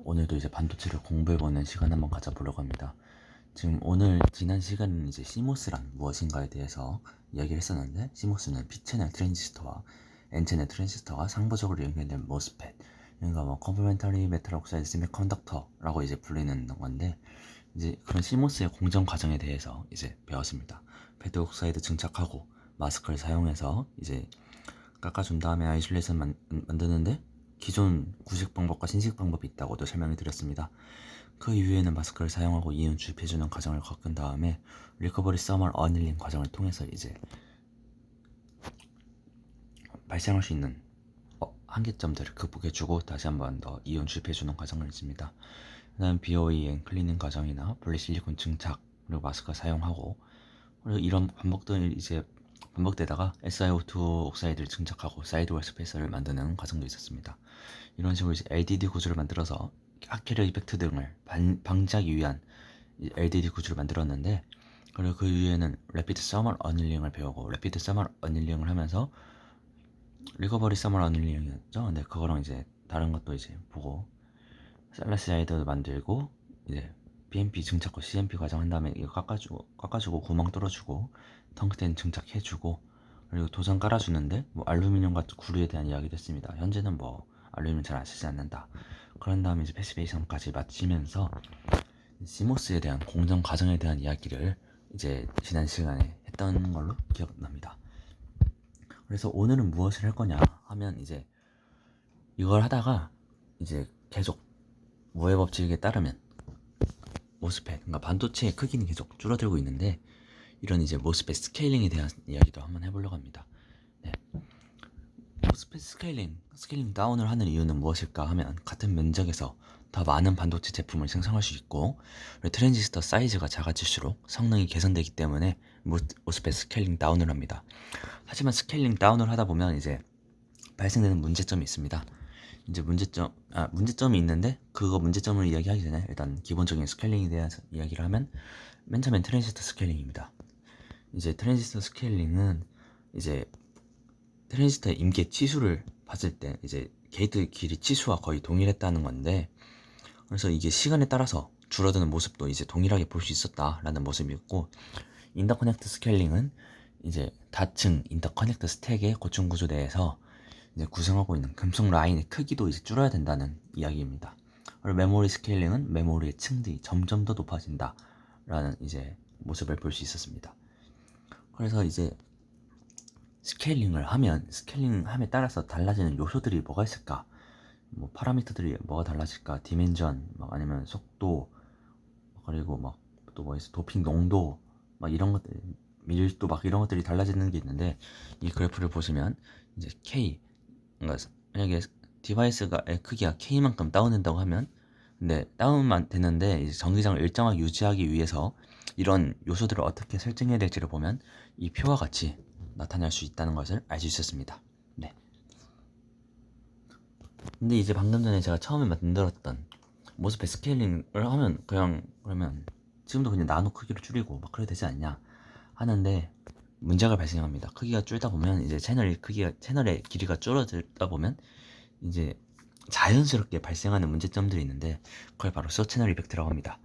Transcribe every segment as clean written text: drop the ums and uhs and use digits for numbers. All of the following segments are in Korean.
오늘도 이제 반도체를 공부해보는 시간 한번 가져보려고 합니다. 지금 오늘 지난 시간은 이제 CMOS란 무엇인가에 대해서 이야기를 했었는데, CMOS는 P채널 트랜지스터와 N채널 트랜지스터가 상부적으로 연결된 MOSFET, 그러니까 뭐 Complementary Metal Oxide Semiconductor라고 이제 불리는 건데, 이제 그런 CMOS의 공정 과정에 대해서 이제 배웠습니다. 배드 옥사이드 증착하고 마스크를 사용해서 이제 깎아준 다음에 아이솔레이션 만드는데, 기존 구식 방법과 신식 방법이 있다고도 설명해 드렸습니다. 그 이후에는 마스크를 사용하고 이온 주입해주는 과정을 겪은 다음에 리커버리 서멀 어닐링 과정을 통해서 이제 발생할 수 있는 한계점들을 극복해주고 다시 한번 더 이온 주입해주는 과정을 있습니다. 그 다음 BOEN 클리닝 과정이나 볼리실리콘 증착, 그리고 마스크 사용하고, 그리고 이런 반복들 이제 반복되다가 SiO2 옥사이드를 증착하고 사이드월 스페이서를 만드는 과정도 있었습니다. 이런 식으로 이제 LDD 구조를 만들어서 아케르 이펙트 등을 방지하기 위한 LDD 구조를 만들었는데, 그리고 그 이후에는 래피드 서멀 어닐링을 배우고, 래피드 서멀 어닐링을 하면서 리커버리 서멀 어닐링이었죠. 근데 그거랑 이제 다른 것도 이제 보고 셀라시아이드 만들고, 이제 BMP 증착과 CMP 과정 한 다음에 이거 깎아주고 구멍 뚫어주고 텅스텐 증착해주고, 그리고 도장 깔아주는데 뭐 알루미늄 같은 구류에 대한 이야기도 했습니다. 현재는 뭐 알루미늄 잘 안 쓰지 않는다. 그런 다음에 이제 패시베이션까지 마치면서 시모스에 대한 공정 과정에 대한 이야기를 이제 지난 시간에 했던 걸로 기억납니다. 그래서 오늘은 무엇을 할 거냐 하면, 이제 이걸 하다가 이제 계속 모의 법칙에 따르면 모스펫, 그러니까 반도체의 크기는 계속 줄어들고 있는데, 이런 이제 모스펫 스케일링에 대한 이야기도 한번 해보려고 합니다. 네. 모스펫 스케일링 다운을 하는 이유는 무엇일까 하면, 같은 면적에서 더 많은 반도체 제품을 생성할 수 있고, 트랜지스터 사이즈가 작아질수록 성능이 개선되기 때문에 모스펫 스케일링 다운을 합니다. 하지만 스케일링 다운을 하다 보면 이제 발생되는 문제점이 있습니다. 이제 문제점이 있는데, 그거 문제점을 이야기하기 전에 일단 기본적인 스케일링에 대해서 이야기를 하면, 맨 처음엔 트랜지스터 스케일링입니다. 이제 트랜지스터 스케일링은 이제 트랜지스터의 임계 치수를 봤을 때 이제 게이트 길이 치수와 거의 동일했다는 건데, 그래서 이게 시간에 따라서 줄어드는 모습도 이제 동일하게 볼 수 있었다라는 모습이었고, 인터커넥트 스케일링은 이제 다층 인터커넥트 스택의 고층 구조 내에서 이제 구성하고 있는 금속 라인의 크기도 이제 줄어야 된다는 이야기입니다. 그리고 메모리 스케일링은 메모리의 층들이 점점 더 높아진다라는 이제 모습을 볼 수 있었습니다. 그래서 이제 스케일링함에 따라서 달라지는 요소들이 뭐가 있을까? 뭐 파라미터들이 뭐가 달라질까? 디멘전, 아니면 속도, 그리고 또 뭐 있어? 도핑 농도, 이런 것들, 밀도 이런 것들이 달라지는 게 있는데, 이 그래프를 보시면 이제 K, 그러니까 만약에 디바이스가 크기가 K만큼 다운된다고 하면, 근데 다운만 되는데 이제 전기장을 일정하게 유지하기 위해서 이런 요소들을 어떻게 설정해야 될지를 보면 이 표와 같이 나타날 수 있다는 것을 알 수 있었습니다. 네. 근데 이제 방금 전에 제가 처음에 만들었던 모스펫 스케일링을 하면 그러면 지금도 그냥 나노 크기로 줄이고 그래도 되지 않냐 하는데, 문제가 발생합니다. 크기가 줄다 보면 이제 채널의 길이가 줄어들다 보면 이제 자연스럽게 발생하는 문제점들이 있는데, 그걸 바로 소 채널 이펙트라고 합니다.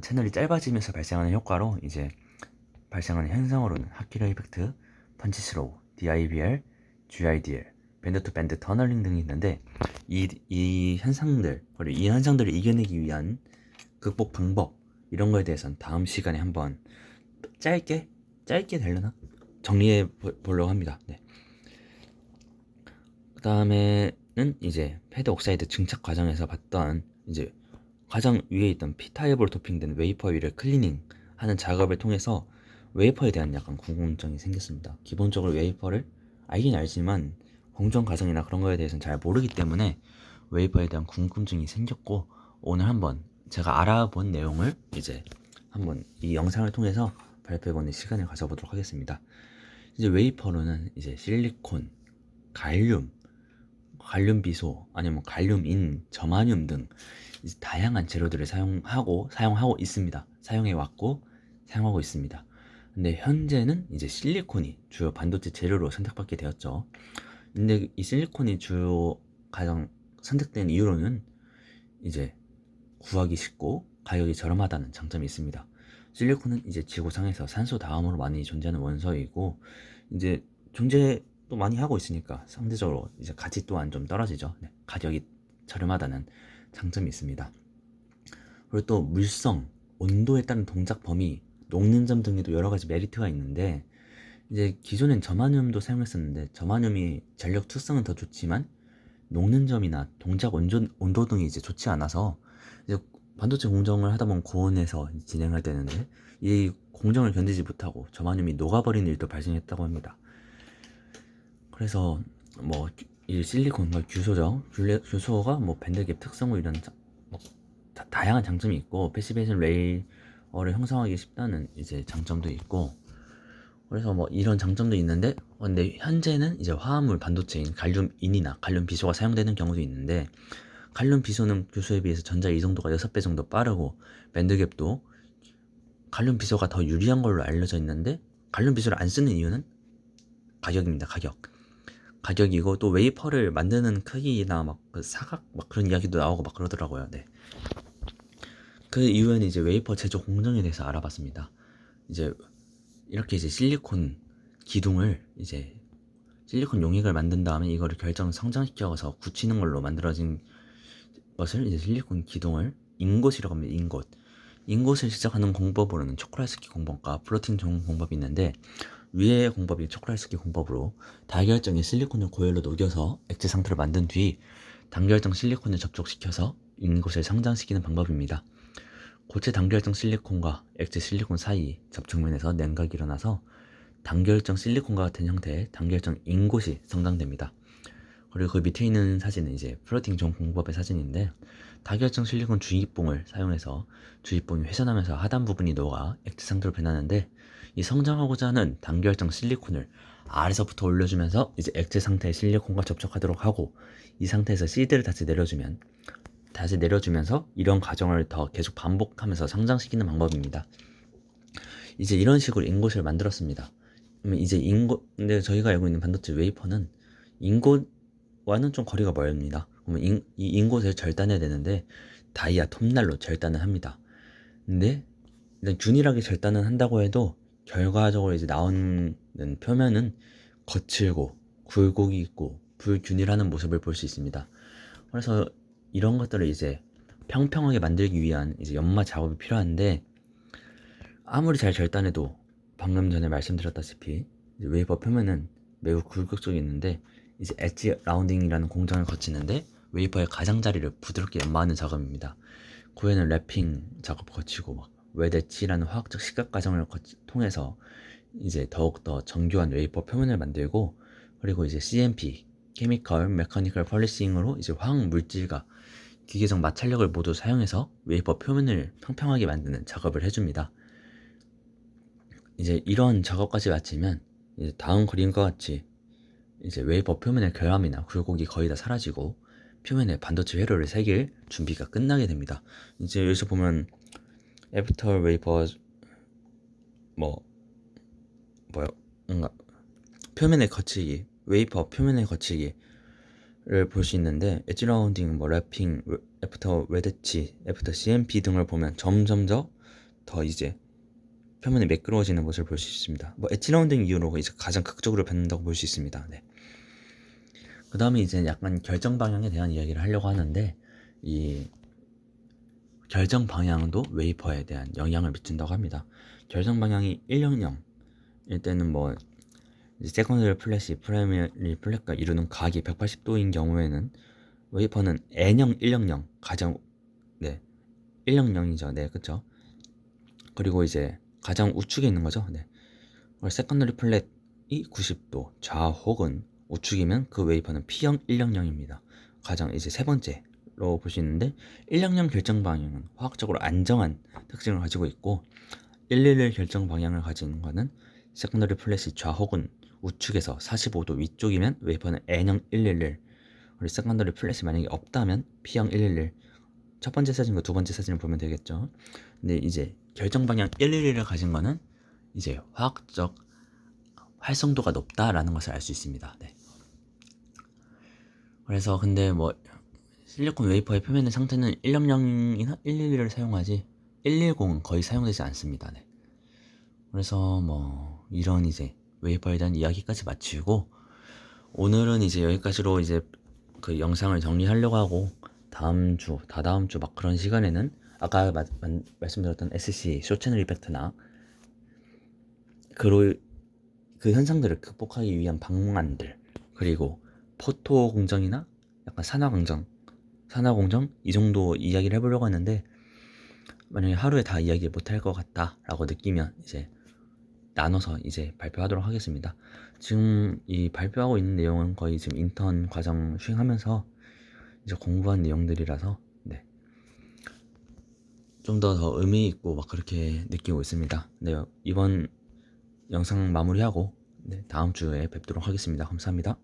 채널이 짧아지면서 발생하는 효과로 이제 발생하는 현상으로는 하키러 이펙트, 펀치 스로우, DIBR, GIDL, 밴드 투 밴드 터널링 등이 있는데, 이 현상들을 이겨내기 위한 극복 방법, 이런 거에 대해서는 다음 시간에 한번 짧게 되려나? 정리해 보려고 합니다. 네. 그 다음에는 이제 패드 옥사이드 증착 과정에서 봤던 이제 가장 위에 있던 P타입으로 도핑된 웨이퍼 위를 클리닝 하는 작업을 통해서 웨이퍼에 대한 약간 궁금증이 생겼습니다. 기본적으로 웨이퍼를 알긴 알지만 공정 과정이나 그런 거에 대해서는 잘 모르기 때문에 웨이퍼에 대한 궁금증이 생겼고, 오늘 한번 제가 알아본 내용을 이제 한번 이 영상을 통해서 발표해보는 시간을 가져보도록 하겠습니다. 이제 웨이퍼로는 이제 실리콘, 갈륨 비소, 아니면 갈륨인, 저마늄 등 이제 다양한 재료들을 사용하고 있습니다. 사용하고 있습니다. 근데 현재는 이제 실리콘이 주요 반도체 재료로 선택받게 되었죠. 근데 이 실리콘이 주요 가장 선택된 이유로는 이제 구하기 쉽고 가격이 저렴하다는 장점이 있습니다. 실리콘은 이제 지구상에서 산소 다음으로 많이 존재하는 원소이고 이제 존재도 많이 하고 있으니까 상대적으로 이제 가치 또한 좀 떨어지죠. 네, 가격이 저렴하다는 장점이 있습니다. 그리고 또 물성, 온도에 따른 동작 범위, 녹는 점 등에도 여러 가지 메리트가 있는데 이제 기존엔 저마늄도 사용했었는데 저마늄이 전력 특성은 더 좋지만 녹는 점이나 동작 온도 등이 이제 좋지 않아서 이제 반도체 공정을 하다 보면 고온에서 진행할 때는데 이 공정을 견디지 못하고 저마늄이 녹아버리는 일도 발생했다고 합니다. 그래서 뭐 이 실리콘과 규소가 뭐 밴드갭 특성으로 이런 뭐 다양한 장점이 있고 패시베이션 레이어를 형성하기 쉽다는 이제 장점도 있고 그래서 뭐 이런 장점도 있는데 근데 현재는 이제 화합물 반도체인 갈륨인이나 갈륨 비소가 사용되는 경우도 있는데 갈륨 비소는 규소에 비해서 전자 이동도가 6배 정도 빠르고 밴드갭도 갈륨 비소가 더 유리한 걸로 알려져 있는데 갈륨 비소를 안 쓰는 이유는 가격입니다. 가격이고 또 웨이퍼를 만드는 크기나 막 그 사각 막 그런 이야기도 나오고 막 그러더라고요. 네. 그 이후에는 이제 웨이퍼 제조 공정에 대해서 알아봤습니다. 이제 이렇게 이제 실리콘 기둥을 이제 실리콘 용액을 만든 다음에 이거를 성장시켜서 굳히는 걸로 만들어진 것을 이제 실리콘 기둥을 인곳이라고 합니다. 인곳을 시작하는 공법으로는 초콜릿스키 공법과 플로팅 종 공법이 있는데 위의 공법이 초콜릿스키 공법으로 다결정의 실리콘을 고열로 녹여서 액체 상태로 만든 뒤 단결정 실리콘을 접촉시켜서 인곳을 성장시키는 방법입니다. 고체 단결정 실리콘과 액체 실리콘 사이 접촉면에서 냉각이 일어나서 단결정 실리콘과 같은 형태의 단결정 인곳이 성장됩니다. 그리고 그 밑에 있는 사진은 이제 플로팅 종 공법의 사진인데 다결정 실리콘 주입봉을 사용해서 주입봉이 회전하면서 하단 부분이 녹아 액체 상태로 변하는데 이 성장하고자 하는 단결정 실리콘을 아래서부터 올려주면서 이제 액체 상태의 실리콘과 접촉하도록 하고 이 상태에서 시드를 다시 내려주면서 이런 과정을 더 계속 반복하면서 성장시키는 방법입니다. 이제 이런 식으로 인곳을 만들었습니다. 그러면 이제 근데 저희가 알고 있는 반도체 웨이퍼는 인곳와는 좀 거리가 멀습니다. 그러면 이 인곳을 절단해야 되는데 다이아 톱날로 절단을 합니다. 근데 일단 균일하게 절단을 한다고 해도 결과적으로 이제 나오는 표면은 거칠고 굴곡이 있고 불균일하는 모습을 볼 수 있습니다. 그래서 이런 것들을 이제 평평하게 만들기 위한 이제 연마 작업이 필요한데 아무리 잘 절단해도 방금 전에 말씀드렸다시피 웨이퍼 표면은 매우 굴곡적이 있는데 이제 엣지 라운딩이라는 공정을 거치는데 웨이퍼의 가장자리를 부드럽게 연마하는 작업입니다. 그 후에는 랩핑 작업 거치고 막 웨데치라는 화학적 시각 과정을 통해서 이제 더욱더 정교한 웨이퍼 표면을 만들고 그리고 이제 CMP 케미컬 메커니컬 폴리싱으로 이제 화학 물질과 기계적 마찰력을 모두 사용해서 웨이퍼 표면을 평평하게 만드는 작업을 해줍니다. 이제 이런 작업까지 마치면 이제 다음 그림과 같이 이제 웨이퍼 표면의 결함이나 굴곡이 거의 다 사라지고 표면에 반도체 회로를 새길 준비가 끝나게 됩니다. 이제 여기서 보면 애프터 웨이퍼 뭔가 표면의 거치기, 웨이퍼 표면의 거치기를 볼 수 있는데 엣지 라운딩, 랩핑, 애프터 웨데치, 애프터 CMP 등을 보면 점점 더 이제 표면이 매끄러워지는 모습을 볼 수 있습니다. 엣지 라운딩 이후로 이제 가장 극적으로 변한다고 볼 수 있습니다. 네. 그 다음에 이제 약간 결정 방향에 대한 이야기를 하려고 하는데 이 결정 방향도 웨이퍼에 대한 영향을 미친다고 합니다. 결정 방향이 100일 때는 이제 세컨더리 플래시, 프라이머리 플랫과 이루는 각이 180도인 경우에는 웨이퍼는 N형 100 가장 100이죠. 네, 그렇죠. 그리고 이제 가장 우측에 있는 거죠. 네. 세컨더리 플랫이 90도 좌혹은 우측이면 그 웨이퍼는 P형 100입니다. 가장 이제 세 번째로 볼 수 있는데 100 결정 방향은 화학적으로 안정한 특징을 가지고 있고 111 결정 방향을 가진 거는 세컨더리 플랫이 좌혹은 우측에서 45도 위쪽이면 웨이퍼는 N형 111 그리고 세컨더리 플랫이 만약에 없다면 P형 111 첫 번째 사진과 두 번째 사진을 보면 되겠죠. 근데 이제 결정 방향 111을 가진 거는 이제 화학적 활성도가 높다라는 것을 알 수 있습니다. 네. 그래서 근데 실리콘 웨이퍼의 표면의 상태는 100이나 111을 사용하지 110은 거의 사용되지 않습니다. 네. 그래서 뭐 이런 이제 웨이퍼에 대한 이야기까지 마치고 오늘은 이제 여기까지로 이제 그 영상을 정리하려고 하고 다음 주, 다다음 주 막 그런 시간에는 아까 말씀드렸던 SC 쇼 채널 이펙트나 그 현상들을 극복하기 위한 방안들, 그리고 포토 공정이나 약간 산화 공정 이 정도 이야기를 해보려고 하는데, 만약에 하루에 다 이야기 못할 것 같다라고 느끼면 이제 나눠서 이제 발표하도록 하겠습니다. 지금 이 발표하고 있는 내용은 거의 지금 인턴 과정 수행하면서 이제 공부한 내용들이라서 네. 좀 더 의미 있고 막 그렇게 느끼고 있습니다. 네, 이번 영상 마무리하고 네, 다음 주에 뵙도록 하겠습니다. 감사합니다.